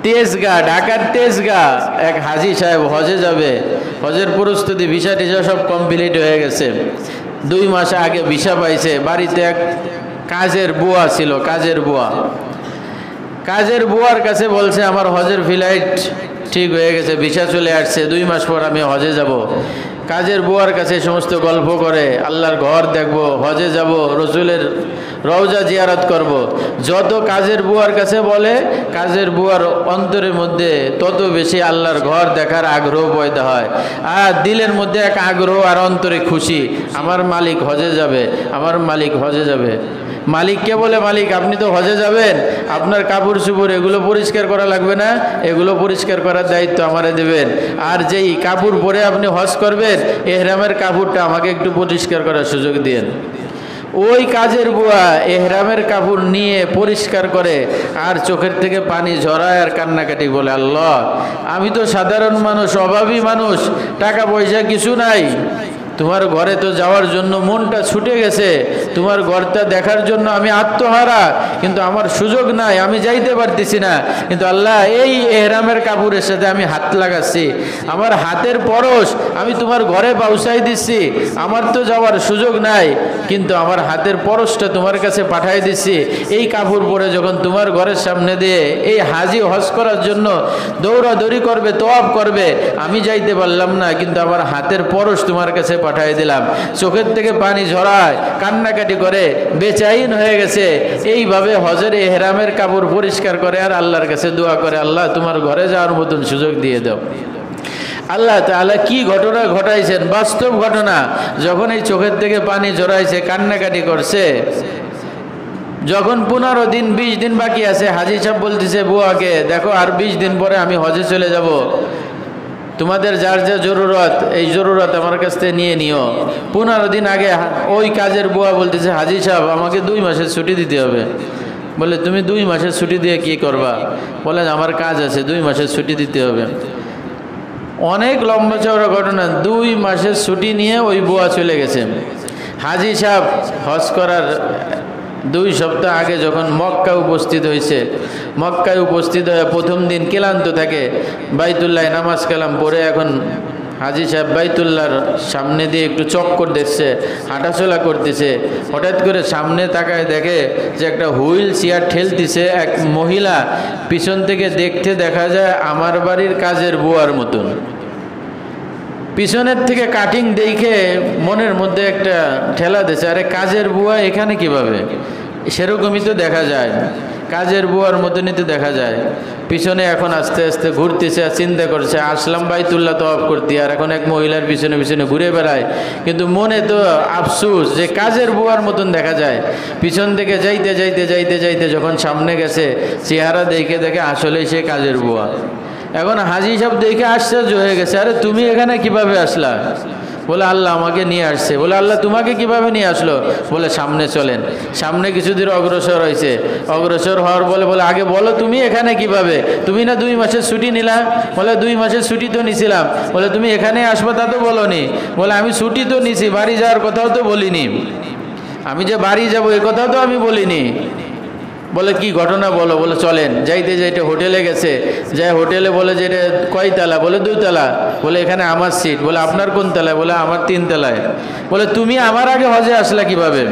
তেজগাঁ, ঢাকার তেজগাঁ এক হাজী সাহেব হজে যাবে, হজের প্রস্তুতি ভিসা টিসা সব কমপ্লিট হয়ে গেছে, 2 মাস আগে ভিসা পাইছে। বাড়িতে এক কাজের বুয়া ছিল, কাজের বুয়ার কাছে বলছে আমার হজের ফ্লাইট ঠিক হয়ে গেছে, ভিসা চলে আসছে, 2 মাস পর আমি হজে যাব। কাজের বুয়ার কাছে সমস্ত গল্প করে, আল্লাহর ঘর দেখব, হজে যাব, রওজা জিয়ারত করব। যত কাজের বুয়ার কাছে বলে, কাজের বুয়ার অন্তরের মধ্যে তত বেশি আল্লাহর ঘর দেখার আগ্রহ পয়দা হয়। আর দিলের মধ্যে এক আগ্রহ আর অন্তরে খুশি, আমার মালিক হজে যাবে, আমার মালিক হজে যাবে। মালিককে বলে, মালিক আপনি তো হজে যাবেন, আপনার কাপড় চোপড় এগুলো পরিষ্কার করা লাগবে না, এগুলো পরিষ্কার করার দায়িত্ব আমারে দেবেন। আর যেই কাপড় পরে আপনি হজ করবেন, এহরামের কাপড়টা আমাকে একটু পরিষ্কার করার সুযোগ দিন। ওই কাজের বুয়া এহরামের কাপড় নিয়ে পরিষ্কার করে আর চোখের থেকে পানি ঝরায় আর কান্নাকাটি বলে, আল্লাহ আমি তো সাধারণ মানুষ, অভাবী মানুষ, টাকা পয়সা কিছু নাই, তোমার ঘরে তো যাওয়ার জন্য মনটা ছুটে গেছে, তোমার ঘরটা দেখার জন্য আমি আত্মহারা, কিন্তু আমার সুযোগ নাই, আমি যাইতে পারতেছি না। কিন্তু আল্লাহ এই এহরামের কাপড়ের সাথে আমি হাত লাগাচ্ছি, আমার হাতের পরশ আমি তোমার ঘরে পৌঁছাই দিচ্ছি, আমার তো যাওয়ার সুযোগ নাই, কিন্তু আমার হাতের পরশটা তোমার কাছে পাঠাই দিচ্ছি। এই কাপড় পরে যখন তোমার ঘরের সামনে দিয়ে এই হাজি হজ করার জন্য দৌড়াদৌড়ি করবে, তোয়াব করবে, আমি যাইতে পারলাম না, কিন্তু আমার হাতের পরশ তোমার কাছে পাঠাই দিলাম। চোখের থেকে পানি ঝরায়, কান্নাকাটি করে, বেচাইন হয়ে গেছে। এইভাবে হজের এহরামের কাপড় পরিষ্কার করে আর আল্লাহর কাছে দোয়া করে, আল্লাহ তোমার ঘরে যাওয়ার মতন সুযোগ দিয়ে দাও। আল্লাহ তাআলা কি ঘটনা ঘটাইছেন, বাস্তব ঘটনা। যখন এই চোখের থেকে পানি ঝরাইছে, কান্নাকাটি করছে, যখন 15 দিন 20 দিন বাকি আছে, হাজি সাহেব বলতেছে বুয়াকে, দেখো আর 20 দিন পরে আমি হজে চলে যাব, তোমাদের যার যা জরুরত, এই জরুরত আমার কাছ থেকে নিয়ে নিও। 15 দিন আগে ওই কাজের বুয়া বলতেছে, হাজি সাহেব আমাকে 2 মাসের ছুটি দিতে হবে। বলে, তুমি 2 মাসের ছুটি দিয়ে কি করবা? বলে, আমার কাজ আছে, 2 মাসের ছুটি দিতে হবে। অনেক লম্বা চওড়া ঘটনা। 2 মাসের ছুটি নিয়ে ওই বুয়া চলে গেছে। হাজি সাহেব হজ করার 2 সপ্তাহ আগে যখন মক্কা উপস্থিত হয়েছে, মক্কায় উপস্থিত হয়ে প্রথম দিন ক্লান্ত থাকে, বাইতুল্লাহ নামাজ কালাম পড়ে এখন হাজি সাহেব বাইতুল্লাহর সামনে দিয়ে একটু চক্কর দেখছে, হাঁটাচলা করতেছে। হঠাৎ করে সামনে তাকায় দেখে যে একটা হুইল চেয়ার ঠেলতেছে এক মহিলা, পিছন থেকে দেখতে দেখা যায় আমার বাড়ির কাজের বুয়ার মতন। পিছনের থেকে কাটিং দেখে মনের মধ্যে একটা ঠেলা দিয়েছে, আরে কাজের বুয়া এখানে কিভাবে? সেরকমই তো দেখা যায়, কাজের বুয়ার মতনই তো দেখা যায়। পিছনে এখন আস্তে আস্তে ঘুরতেছে আর চিন্তা করছে, আসলাম বাইতুল্লাহ তওয়াফ করতে, আর এখন এক মহিলার পিছনে পিছনে ঘুরে বেড়ায়, কিন্তু মনে তো আফসোস যে কাজের বুয়ার মতন দেখা যায়। পিছন থেকে যাইতে যাইতে যাইতে যাইতে যখন সামনে গেছে, চেহারা দেখে দেখে আসলেই সে কাজের বুয়া। এখন হাজি সাহেব দেখে আশ্চর্য হয়ে গেছে, আরে তুমি এখানে কিভাবে আসলা? বলে, আল্লাহ আমাকে নিয়ে আসছে। বলে, আল্লাহ তোমাকে কিভাবে নিয়ে আসলো? বলে, সামনে চলেন। সামনে কিছু দূর অগ্রসর হয়েছে, অগ্রসর হওয়ার বলে আগে বলো তুমি এখানে কিভাবে? তুমি না 2 মাসের ছুটি নিলাম? বলে, 2 মাসের ছুটি তো নিছিলাম। বলে, তুমি এখানে আসবা তা তো বলোনি। বলে, আমি ছুটি তো নিছি, বাড়ি যাওয়ার কথাও তো বলিনি, আমি যে বাড়ি যাবো এ কথাও তো আমি বলিনি। বলে, কি ঘটনা বলো? বলে, চলেন। যাইতে যাইতে হোটেলে গেছে, যাই হোটেলে বলে যে এটা কয় তালা? বলে, 2 তালা। বলে, এখানে আমার সিট। বলে, আপনার কোন তালায়? বলে, আমার 3 তালায়। বলে, তুমি আমার আগে হজে আসলা কিভাবে?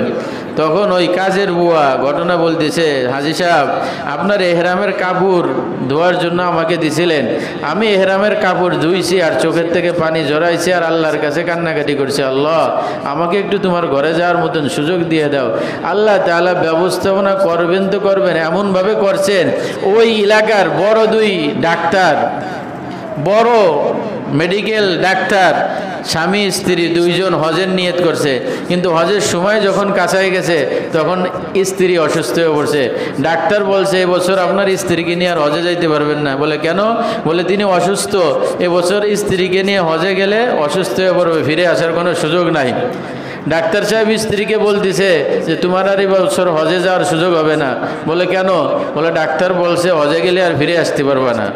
তখন ওই কাজের বুয়া ঘটনা বলতেছে, হাজি সাহেব আপনার এহরামের কাপড় ধোয়ার জন্য আমাকে দিছিলেন, আমি এহরামের কাপড় ধুইছি আর চোখের থেকে পানি ঝরাইছি আর আল্লাহর কাছে কান্নাকাটি করছি, আল্লাহ আমাকে একটু তোমার ঘরে যাওয়ার মতন সুযোগ দিয়ে দাও। আল্লাহ তাআলা ব্যবস্থাপনা করবেন তো করবেন, এমনভাবে করছেন ওই এলাকার বড় 2 ডাক্তার, বড় মেডিকেল ডাক্তার, স্বামী স্ত্রী 2 জন হজের নিয়ত করছে, কিন্তু হজের সময় যখন কাছাই গেছে তখন স্ত্রী অসুস্থ হয়ে পড়ছে। ডাক্তার বলছে, এবছর আপনার স্ত্রীকে নিয়ে আর হজে যাইতে পারবেন না। বলে, কেন? বলে, তিনি অসুস্থ, এবছর স্ত্রীকে নিয়ে হজে গেলে অসুস্থ হয়ে পড়বে, ফিরে আসার কোনো সুযোগ নাই। ডাক্তার সাহেব স্ত্রীকে বলতেছে যে তোমার আর এই বছর হজে যাওয়ার সুযোগ হবে না। বলে, কেন? বলে, ডাক্তার বলছে হজে গেলে আর ফিরে আসতে পারবে না।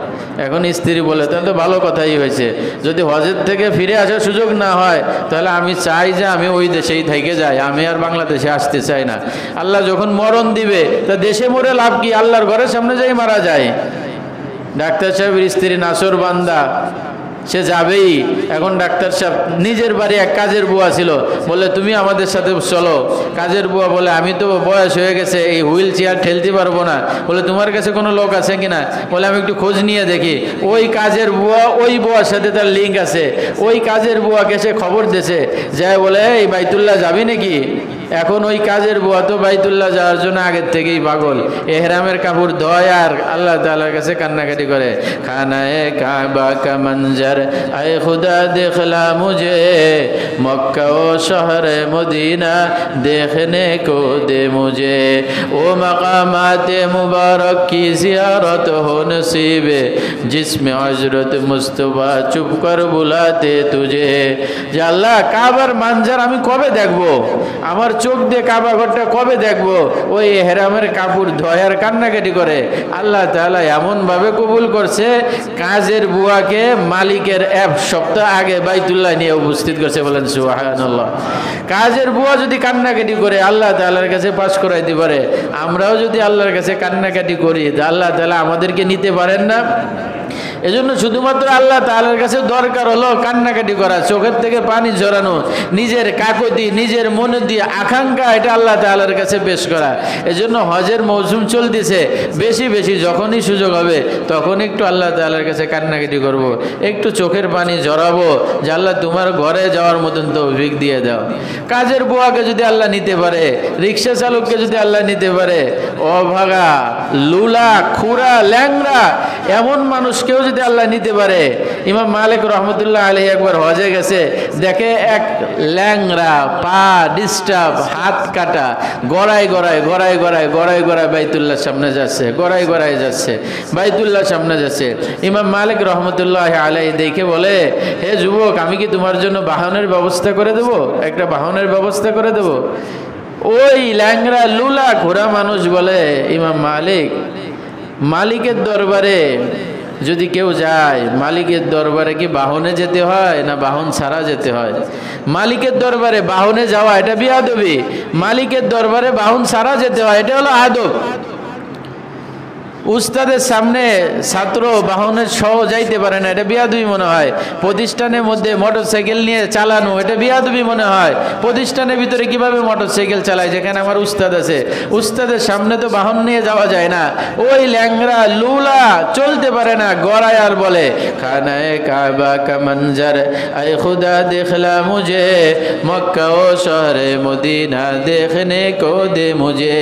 এখন স্ত্রী বলে, তাহলে তো ভালো কথাই হয়েছে, যদি হজের থেকে ফিরে আসার সুযোগ না হয় তাহলে আমি চাই যে আমি ওই দেশেই থেকে যাই, আমি আর বাংলাদেশে আসতে চাই না। আল্লাহ যখন মরণ দিবে তা দেশে মরে লাভ কি? আল্লাহর ঘরের সামনে যাই মারা যায়। ডাক্তার সাহেবের স্ত্রী নাসর বান্দা, সে যাবেই। এখন ডাক্তার সাহেব নিজের বাড়ি এক কাজের বুয়া ছিল, বলে, তুমি আমাদের সাথে চলো। কাজের বুয়া বলে, আমি তো বয়স হয়ে গেছে, এই হুইল চেয়ার ঠেলতে পারবো না। বলে, তোমার কাছে কোনো লোক আছে কিনা? বলে, আমি একটু খোঁজ নিয়ে দেখি। ওই কাজের বুয়া, ওই বুয়ার সাথে তার লিঙ্ক আছে, ওই কাজের বুয়াকে সে খবর দিয়েছে, যায় বলে, এই বাইতুল্লাহ যাবি নাকি? এখন ওই কাজের বুয়া তো বাইতুল্লাহ যাওয়ার জন্য আগের থেকেই পাগল, এহরামের কাপড় ধোয় আর আল্লাহ তাআলার কাছে কান্নাকাটি করে, খানায়ে কাবা কা মঞ্জর আয়ে খুদা দেখলা মুঝে, মক্কা ও শহরে মদিনা দেখনে কো দে মুঝে, ও মকামাতে মুবারক কি জিয়ারত হো নসিবে, জিসমে হযরত মুস্তাফা চুপ কর বুলাতে তুঝে। যে আল্লাহ, কাবার মানজার আমি কবে দেখবো, আমার চোখ দিয়ে কাবা ঘরটা কবে দেখবো? ওই এহরামের কাপড় ধোয়ার কান্নাকাটি করে। আল্লাহ তাআলা এমন ভাবে কবুল করছে, কাজের বুয়াকে মালিকের এক সপ্তাহ আগে বাইতুল্লাহ নিয়ে উপস্থিত করছে। বলেন সুবহানাল্লাহ। কাজের বুয়া যদি কান্নাকাটি করে আল্লাহ তাআলার কাছে পাস করাইতে পারে, আমরাও যদি আল্লাহর কাছে কান্নাকাটি করি, আল্লাহ তাআলা আমাদেরকে নিতে পারেন না? এজন্য শুধুমাত্র আল্লাহ তাআলার কাছে দরকার হলো কান্নাকাটি করা, চোখের থেকে পানি ঝরানো, নিজের কাকুতি, নিজের মনে দিয়ে আকাঙ্ক্ষা, এটা আল্লাহ তাআলার কাছে পেশ করা। এজন্য হজের মৌসুম চলতেছে, বেশি বেশি যখনই সুযোগ হবে তখন একটু আল্লাহ তাআলার কাছে কান্নাকাটি করব, একটু চোখের পানি ঝরাবো যে আল্লাহ তোমার ঘরে যাওয়ার মতন তৌফিক দিয়ে দাও। কাজের বুয়াকে যদি আল্লাহ নিতে পারে, রিক্সা চালককে যদি আল্লাহ নিতে পারে, অভাগা, লুলা, খুরা, ল্যাংরা এমন মানুষকেও যদি আল্লাহ নিতে পারে। ইমাম মালিক রহমতুল্লাহ আলাইহি একবার হজে গেছে, দেখে এক ল্যাংরা, পা ডিস্টার্ব, হাত কাটা, গড়াই গড়াই গড়াই গড়াই গড়াই গড়াই বাইতুল্লাহ সামনে যাচ্ছে, গড়াই গড়াই যাচ্ছে, বাইতুল্লাহ সামনে যাচ্ছে। ইমাম মালিক রহমতুল্লাহ আলাইহি দেখে বলে, হে যুবক, আমি কি তোমার জন্য বাহনের ব্যবস্থা করে দেবো? একটা বাহনের ব্যবস্থা করে দেবো? ওই ল্যাংরা, লুলা, ঘোড়া মানুষ বলে, ইমাম মালিক, মালিকের দরবারে যদি কেউ যায়, মালিকের দরবারে কি বাহনে যেতে হয় না বাহন ছাড়া যেতে হয়? মালিকের দরবারে বাহনে যাওয়া এটা বিয়াদবি, মালিকের দরবারে বাহন ছাড়া যেতে হয়, এটা হলো আদব। উস্তাদের সামনে ছাত্র বাহনের সহ যাইতে পারে না, এটা বিয়াদবি মনে হয়। প্রতিষ্ঠানের মধ্যে মোটরসাইকেল নিয়ে চালানো, এটা বিয়াদবি মনে হয়। প্রতিষ্ঠানের ভিতরে কিভাবে মোটরসাইকেল চালায় যেখানে আমার উস্তাদ আছে? উস্তাদের সামনে তো বাহন নিয়ে যাওয়া যায় না। ওই ল্যাংরা, লুলা চলতে পারে না, গড়ায় আর বলে, খানায়ে কাবা কা মঞ্জর আয়ে খুদা দেখলা মুঝে, মক্কা ও শহরে মদিনা দেখনে কো দে মুঝে।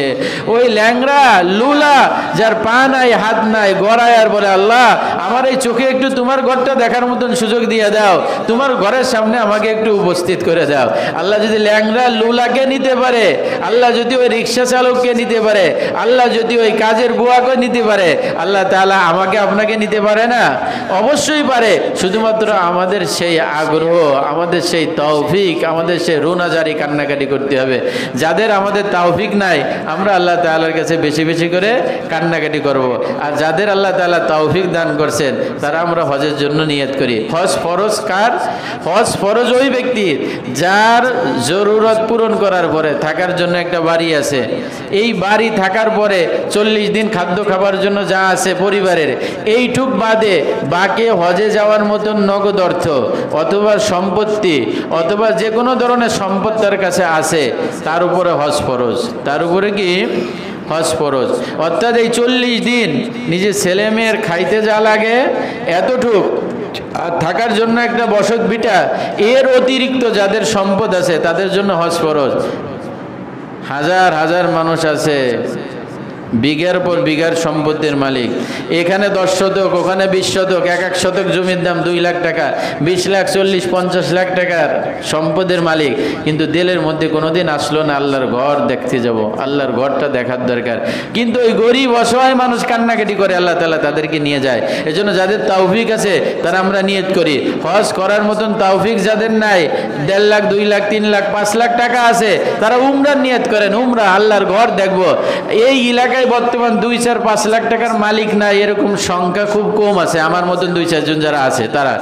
ওই ল্যাংরা, লুলা, যার পা নাই, হাত নাই, গড়ায় আর বলে, আল্লাহ আমার এই চোখে একটু তোমার ঘরটা দেখার মতন সুযোগ দিয়ে দাও, তোমার ঘরের সামনে আমাকে একটু উপস্থিত করে দাও। আল্লাহ যদি ল্যাংরা, লুলাকে নিতে পারে, আল্লাহ যদি ওই রিক্সা চালককে নিতে পারে, আল্লাহ যদি ওই কাজের বুয়াকে নিতে পারে, আল্লাহ তাআলা আমাকে আপনাকে নিতে পারে না? অবশ্যই পারে। শুধুমাত্র আমাদের সেই আগ্রহ, আমাদের সেই তৌফিক, আমাদের সেই রুনাজারি কান্নাকাটি করতে হবে। যাদের আমাদের তৌফিক নাই, আমরা আল্লাহ তাআলার কাছে বেশি বেশি করে কান্নাকাটি করব। আর যাদের আল্লাহ তাআলা তৌফিক দান করছেন, তারা আমরা হজের জন্য নিয়ত করি। হজ ফরজ কার? হজ ফরজ ওই ব্যক্তির যার জরুরত পূরণ করার পরে থাকার জন্য একটা বাড়ি আছে, এই বাড়ি থাকার পরে 40 দিন খাদ্য খাবার জন্য যা আছে পরিবারের, এইটুক বাদে বাকি হজে যাওয়ার মতন নগদ অর্থ অথবা সম্পত্তি অথবা যে কোনো ধরনের সম্পদ তার কাছে আছে, তার উপরে হজ ফরজ। তার উপরে কি? হজ ফরজ। অর্থাৎ এই 40 দিন নিজের ছেলে মেয়ের খাইতে যা লাগে এতটুক, আর থাকার জন্য একটা বসত ভিটা, এর অতিরিক্ত যাদের সম্পদ আছে তাদের জন্য হজ ফরজ। হাজার হাজার মানুষ আছে বিঘার পর বিঘার সম্পত্তির মালিক, এখানে 10 শতক, ওখানে 20 শতক, এক শতক জমির দাম 2 লাখ টাকা, 20 লাখ, 40, 50 লাখ টাকার সম্পদের মালিক, কিন্তু দিলের মধ্যে কোনোদিন আসলো না আল্লাহর ঘর দেখতে যাব, আল্লাহর ঘরটা দেখার দরকার। কিন্তু ওই গরিব অসহায় মানুষ কান্নাকাটি করে, আল্লাহ তাআলা তাদেরকে নিয়ে যায়। এজন্য যাদের তৌফিক আছে তারা আমরা নিয়ত করি। হজ করার মতন তৌফিক যাদের নাই, 1.5 লাখ, 2 লাখ, 3 লাখ, 5 লাখ টাকা আছে, তারা উমরার নিয়ত করেন, উমরা, আল্লাহর ঘর দেখব। এই এলাকায় বর্তমান 2, 4, 5 লাখ টাকার মালিক নাই, এরকম সংখ্যা খুব কম আছে, আমার মতন 2, 4 জন যারা আছে তারা।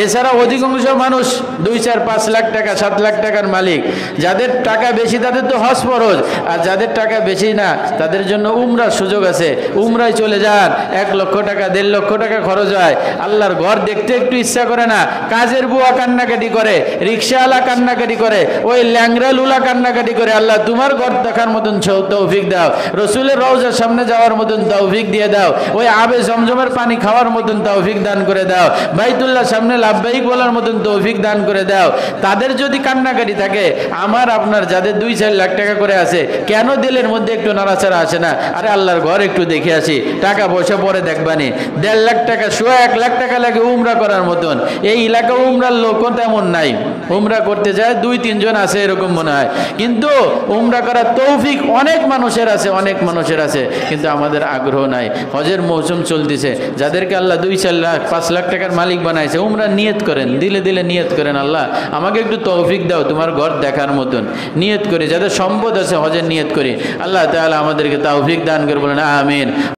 এছাড়া অধিকাংশ মানুষ 2, 4, 5 লাখ টাকা, 7 লাখ টাকার মালিক। যাদের টাকা বেশি তাদের তো হজ ফরজ, আর যাদের টাকা বেশি না তাদের জন্য উমরার সুযোগ আছে, উমরায় চলে যান। 1 লক্ষ টাকা, 1.5 লক্ষ টাকা খরচ হয়, আল্লাহর ঘর দেখতে একটু ইচ্ছা করে না? কাজের বুয়া কান্নাকাটি করে, রিক্সাওয়ালা কান্নাকাটি করে, ওই ল্যাংরা লুলা কান্নাকাটি করে, আল্লাহ তোমার ঘর দেখার মতন তৌফিক দাও। রসুলের রওজা দরজার সামনে যাওয়ার মতন তৌফিক দিয়ে দাও, ওই আবে জমজমের পানি খাওয়ার মতন তৌফিক দান করে দাও, বাইতুল্লাহ সামনে লাব্বাইক বলার মতন তৌফিক দান করে দাও। তাদের যদি কান্নাকাটি থাকে, আমার আপনার যাদের 2-4 লাখ টাকা করে আছে, কেন দিলের মধ্যে একটু নাড়াচাড়া আসে না? আরে আল্লাহর ঘর একটু দেখে আসি, টাকা পয়সা পরে দেখবানি। 1.5 লাখ টাকা, 1 লাখ টাকা লাগে উমরা করার মতন। এই এলাকা উমরার লোকও তেমন নাই, উমরা করতে যায় 2-3 জন আছে এরকম মনে হয়, কিন্তু উমরা করার তৌফিক অনেক মানুষের আছে, অনেক মানুষের আছে, কিন্তু আমাদের আগ্রহ নাই। হজের মৌসুম চলতেছে, যাদেরকে আল্লাহ 2-4 লাখ 5 লাখ টাকার মালিক বানাইছে, উমরা নিয়ত করেন, দিলে দিলে নিয়ত করেন, আল্লাহ আমাকে একটু তৌফিক দাও তোমার ঘর দেখার মতন। নিয়ত করি, যাদের সম্পদ আছে হজের নিয়ত করি, আল্লাহ তাআলা আমাদেরকে তৌফিক দান করে, বলেন আমিন।